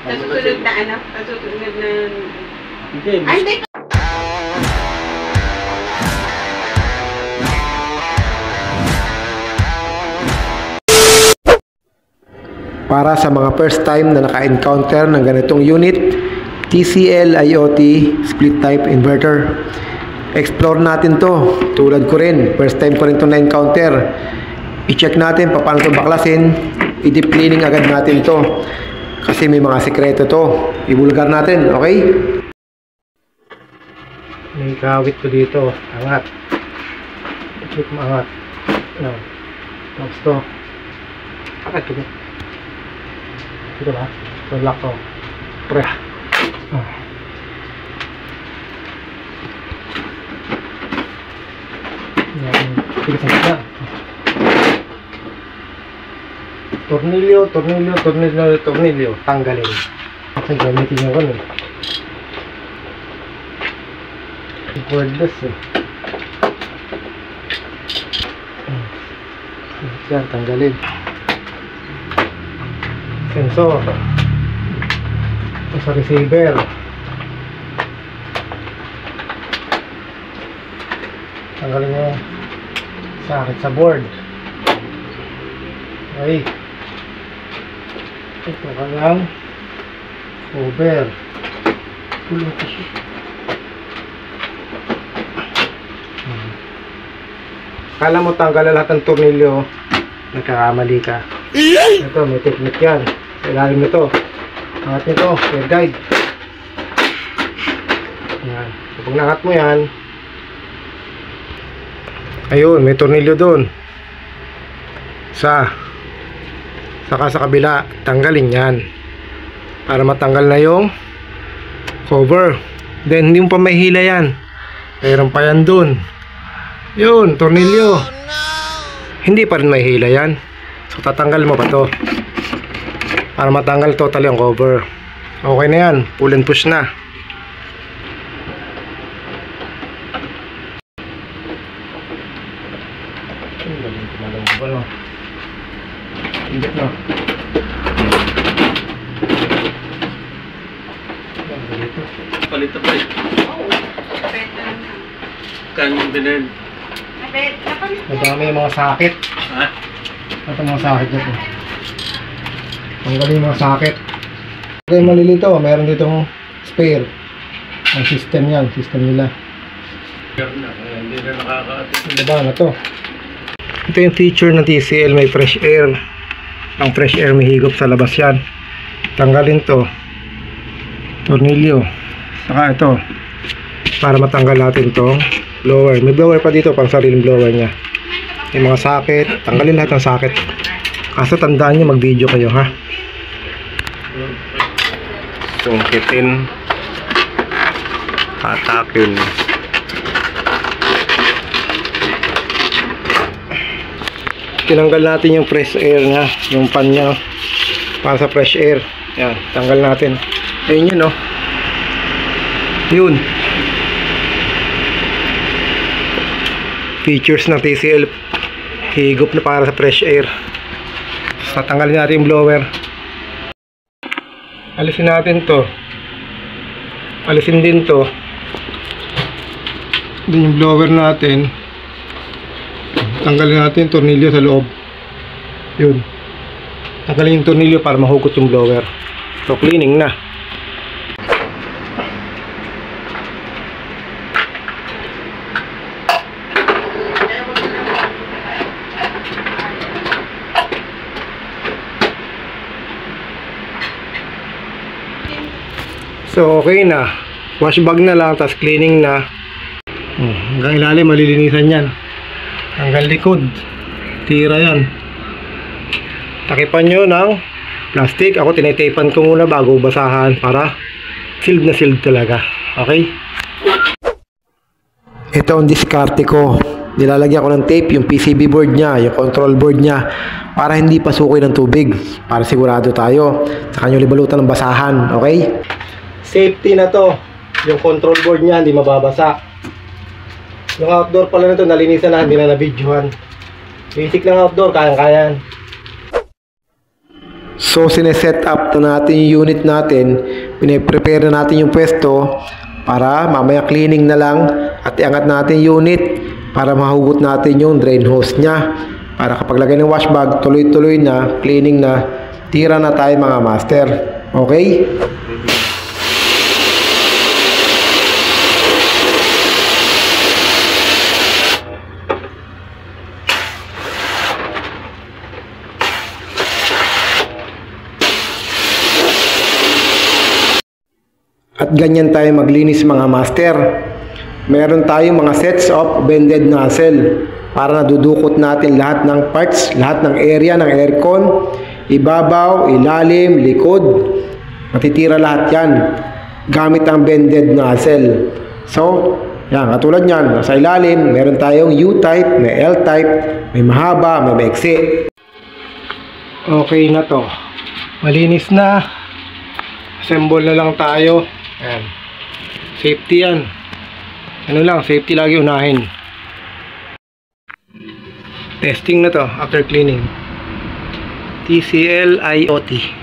Sa susunod na ano? Sa susunod na... Hindi. Ay, hindi. Para sa mga first time na naka-encounter ng ganitong unit, TCL IoT split type inverter. Explore natin to. Tulad ko rin, first time ko rin to na-encounter. I-check natin paano to baklasin. I-deep cleaning agad natin to. Kasi may mga sekreto to. Ibulgar natin, okay? May kawit ko dito. Angat. I-check maangat. No. Tapos to. Angat ko dito. Ito ba? Ito lock ko. Pre. Yan. Tigasan ko na. Tornilyo. Tanggalin. Kasi gamitin nyo ko nun. Cordless eh. Yan, tanggalin. Sensor. Ito sa receiver. Tanggalin nyo sakit sa board. Okay. Ito ka lang cover. Tulong ko siya. Kala mo tanggalan lahat ng tornilyo, nagkakamali ka. Ito, may technique yan. Sa ilalim nito. Angat nito, air guide. Yan. Kapag nangat mo yan, ayun, may tornilyo doon. Saka sa kabila, tanggalin yan. Para matanggal na yung cover. Then, hindi mo pa mahihila yan. Mayroon pa yan doon. Yun, tornilyo. Hindi pa rin mahihila yan. So, tatanggal mo pa to. Para matanggal totally ang cover. Okay na yan. Pull and push na. Indit na. Palit na palit. Oo. Pwede na. Kanyang binan. Madami yung mga sakit. Ha? Ito mga sakit dito. Tanggalin yung mga sakit. Okay, malilito. Meron ditong spare. Ang system yan. System nila. Hindi na nakaka-atin. Diba na to? Ito yung feature ng TCL. May fresh air. Ang fresh air may higop sa labas yan. Tanggalin to. Tornilyo. Saka ito. Para matanggal natin tong blower. May blower pa dito pang sariling blower nya. Yung mga sakit. Tanggalin lahat ng sakit. Kaso tandaan nyo mag video kayo ha. Sungkitin. Hatakin. Tinanggal natin yung fresh air nya. Yung pan nya. Para sa fresh air. Yan. Tanggal natin. Ayun yun oh. Yun. Features ng TCL. Higop na para sa fresh air. Tatanggalin natin yung blower. Alisin natin to. Alisin din to. Din yung blower natin. Tanggalin natin yung tornilyo sa loob. Yun. Tanggalin yung tornilyo para mahugot yung blower. So cleaning na. So okay na. Wash bag na lang, tapos cleaning na. Hanggang ilalim malilinisan yan. Hanggang likod tira yan. Takipan nyo ng plastic. Ako tinitapan ko muna bago basahan para sealed na sealed talaga. Okay? Ito ang diskarte ko. Nilalagyan ko ng tape yung PCB board nya, yung control board nya, para hindi pasukin ng tubig. Para sigurado tayo. Saka nyo libalutan ng basahan. Okay? Safety na to. Yung control board nya hindi mababasa. Yung outdoor pala na to nalinisan na, hindi na nabidyohan. Basic lang outdoor, kayang-kayan. So sineset up na natin yung unit natin, pinaprepare na natin yung pwesto para mamaya cleaning na lang at iangat natin yung unit para mahugot natin yung drain hose nya para kapag lagay ng wash bag tuloy-tuloy na, cleaning na, tira na tayo mga master. Okay? At ganyan tayo maglinis mga master. Meron tayong mga sets of bended nozzle para nadudukot natin lahat ng parts, lahat ng area ng aircon, ibabaw, ilalim, likod. Matitira lahat yan gamit ang bended nozzle. So, yan, katulad yan, sa ilalim, meron tayong U-type, may L-type, may mahaba, may maiksi. Okay na to. Malinis na. Assemble na lang tayo. Ayan. Safety yan. Ano lang, safety lagi unahin. Testing na to after cleaning. TCL IoT.